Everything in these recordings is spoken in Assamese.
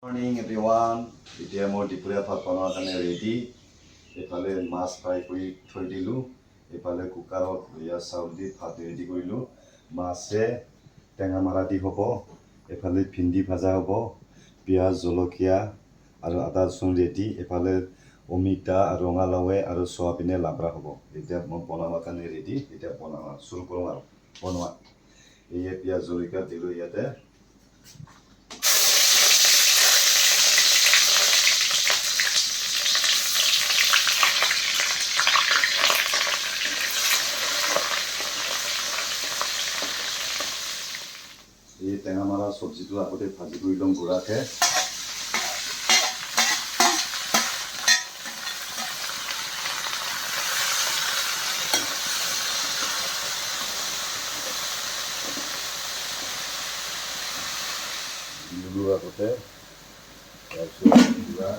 Morning everyone. এতিয়া মই দুপৰীয়া ভাত বনোৱাৰ কাৰণে ৰেডি। এফালে মাছ ফ্ৰাই কৰি থৈ দিলোঁ, এফালে কুকাৰত চাউল দি ভাত ৰেডি কৰিলোঁ। মাছে টেঙা মাৰা দি হ'ব, এফালে ভিন্দি ভাজা হ'ব, পিঁয়াজ জলকীয়া আৰু আদা ৰচুন ৰেডি, এফালে অমিতা আৰু ৰঙালাওৱে আৰু চয়াবিনে লাবৰা হ'ব। এতিয়া মই বনাবৰ কাৰণে ৰেডি। এতিয়া চুৰু কৰোঁ আৰু বনোৱা। এয়ে পিঁয়াজ জলকীয়া দিলোঁ ইয়াতে। এই টেঙা মাৰা চব্জিটো আগতে ভাজি কৰি ল'ম গুড়াকৈ। দিলোঁ আগতে, তাৰপিছত গুড়া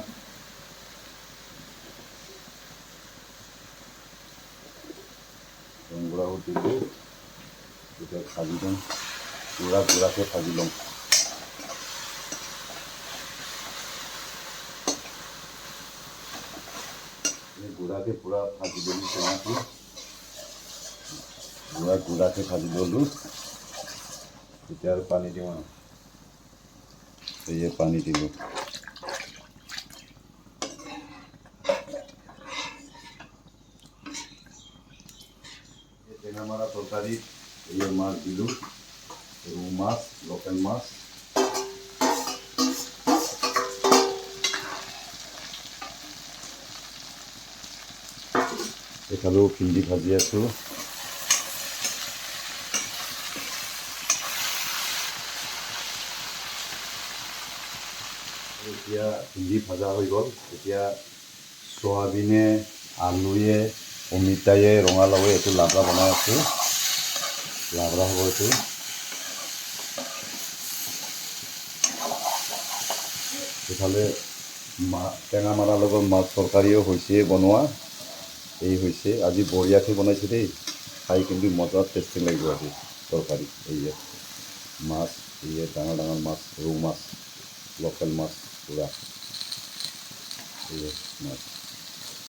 ৰংগুড়াও দিলোঁ। এতিয়া ভাজি দিম, গুড়াকৈ ভাজি ল'ম। গুড়াকৈ পূৰা ভাজি ল'লোঁ, টেঙাটো গুড়াকৈ ভাজি ল'লোঁ। এতিয়া আৰু পানী দিওঁ আৰু সেয়ে পানী দিলোঁ। টেঙা মাৰা তৰকাৰীত এই মাছ দিলোঁ, ৰৌ মাছ, লোকেল মাছ। এফালেও ভিন্দি ভাজি আছোঁ। এতিয়া ভিন্দি ভাজা হৈ গ'ল। এতিয়া চয়াবিনে, আলুৱে, অমিতায়ে, ৰঙালাওৱে এইটো লাবৰা বনাই আছোঁ। লাবৰা হ'ব এইটো। এইফালে টেঙা মাৰাৰ লগত মাছ তৰকাৰীও হৈছে বনোৱা। এই হৈছে আজি বঢ়িয়াকৈ বনাইছে দেই, খাই কিন্তু মজা টেষ্টি লাগিব আজি তৰকাৰী। এইয়ে মাছ, এইয়ে ডাঙৰ ডাঙৰ মাছ, ৰৌ মাছ, লোকেল মাছ পূৰা এইয়ে মাছ।